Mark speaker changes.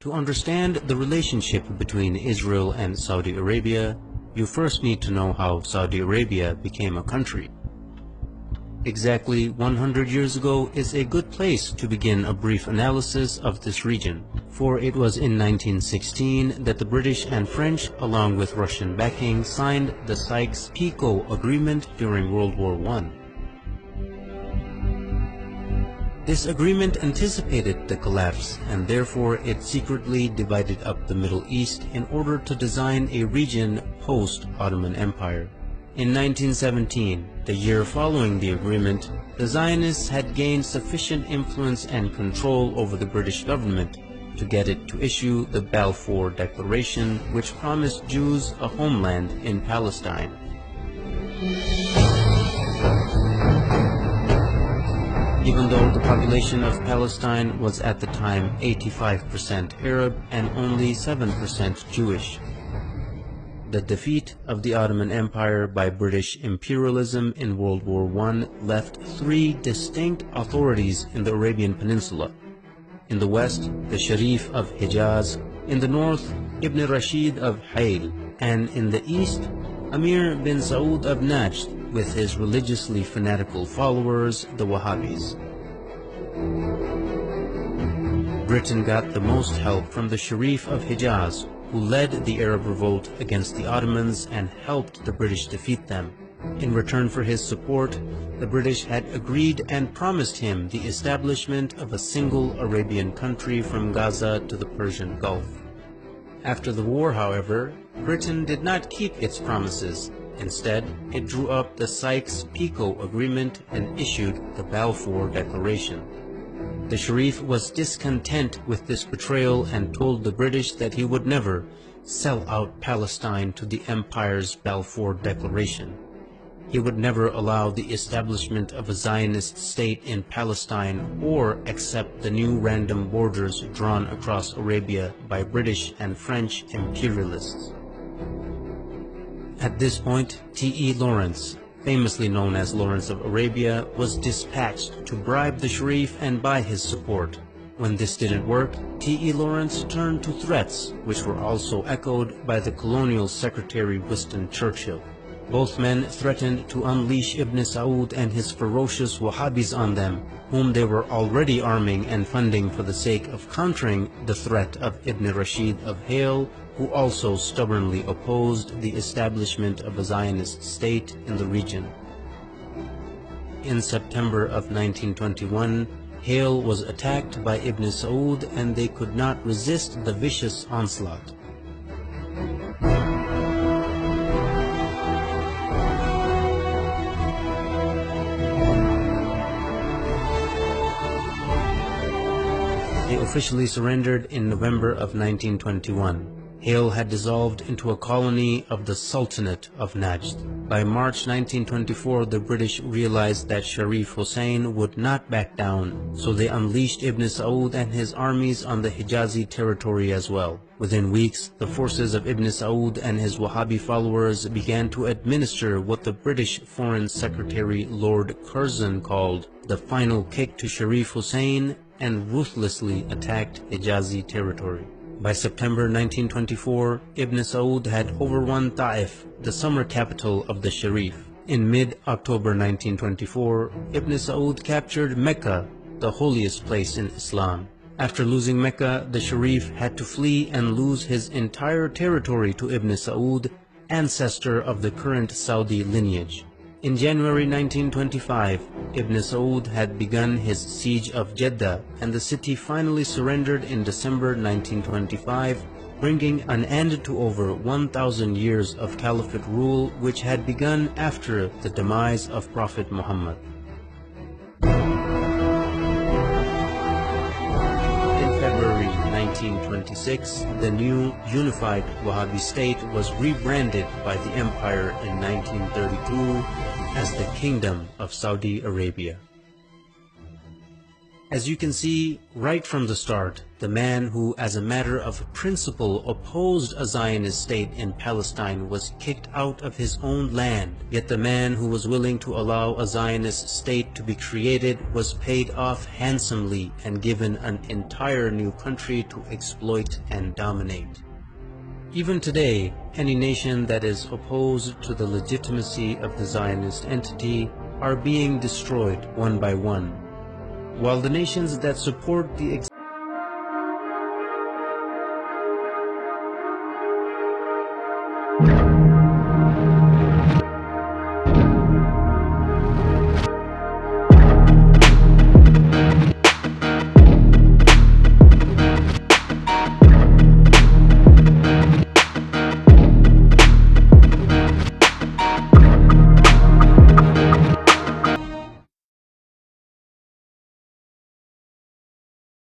Speaker 1: To understand the relationship between Israel and Saudi Arabia, you first need to know how Saudi Arabia became a country. Exactly 100 years ago is a good place to begin a brief analysis of this region, for it was in 1916 that the British and French, along with Russian backing, signed the Sykes-Picot Agreement during World War I. This agreement anticipated the collapse, and therefore it secretly divided up the Middle East in order to design a region post-Ottoman Empire. In 1917, the year following the agreement, the Zionists had gained sufficient influence and control over the British government to get it to issue the Balfour Declaration, which promised Jews a homeland in Palestine. Even though the population of Palestine was at the time 85% Arab and only 7% Jewish. The defeat of the Ottoman Empire by British imperialism in World War I left three distinct authorities in the Arabian Peninsula. In the west, the Sharif of Hijaz; in the north, Ibn Rashid of Hayl; and in the east, Amir bin Saud of Najd, with his religiously fanatical followers, the Wahhabis. Britain got the most help from the Sharif of Hijaz, who led the Arab revolt against the Ottomans and helped the British defeat them. In return for his support, the British had agreed and promised him the establishment of a single Arabian country from Gaza to the Persian Gulf. After the war, however, Britain did not keep its promises. Instead, it drew up the Sykes-Picot Agreement and issued the Balfour Declaration. The Sharif was discontent with this betrayal and told the British that he would never sell out Palestine to the Empire's Balfour Declaration. He would never allow the establishment of a Zionist state in Palestine or accept the new random borders drawn across Arabia by British and French imperialists. At this point, T.E. Lawrence, famously known as Lawrence of Arabia, was dispatched to bribe the Sharif and buy his support. When this didn't work, T.E. Lawrence turned to threats, which were also echoed by the colonial secretary Winston Churchill. Both men threatened to unleash Ibn Saud and his ferocious Wahhabis on them, whom they were already arming and funding for the sake of countering the threat of Ibn Rashid of Hayl, who also stubbornly opposed the establishment of a Zionist state in the region. In September of 1921, Hayl was attacked by Ibn Saud and they could not resist the vicious onslaught. They officially surrendered in November of 1921. Hayl had dissolved into a colony of the Sultanate of Najd. By March 1924, the British realized that Sharif Hussein would not back down, so they unleashed Ibn Saud and his armies on the Hijazi territory as well. Within weeks, the forces of Ibn Saud and his Wahhabi followers began to administer what the British Foreign Secretary Lord Curzon called the final kick to Sharif Hussein and ruthlessly attacked Hijazi territory. By September 1924, Ibn Saud had overrun Ta'if, the summer capital of the Sharif. In mid-October 1924, Ibn Saud captured Mecca, the holiest place in Islam. After losing Mecca, the Sharif had to flee and lose his entire territory to Ibn Saud, ancestor of the current Saudi lineage. In January 1925, Ibn Saud had begun his siege of Jeddah, and the city finally surrendered in December 1925, bringing an end to over 1,000 years of caliphate rule which had begun after the demise of Prophet Muhammad. In February 1926, the new unified Wahhabi state was rebranded by the empire in 1932 as the Kingdom of Saudi Arabia. As you can see right from the start, the man who, as a matter of principle, opposed a Zionist state in Palestine was kicked out of his own land, yet the man who was willing to allow a Zionist state to be created was paid off handsomely and given an entire new country to exploit and dominate. Even today, any nation that is opposed to the legitimacy of the Zionist entity are being destroyed one by one, while the nations that support the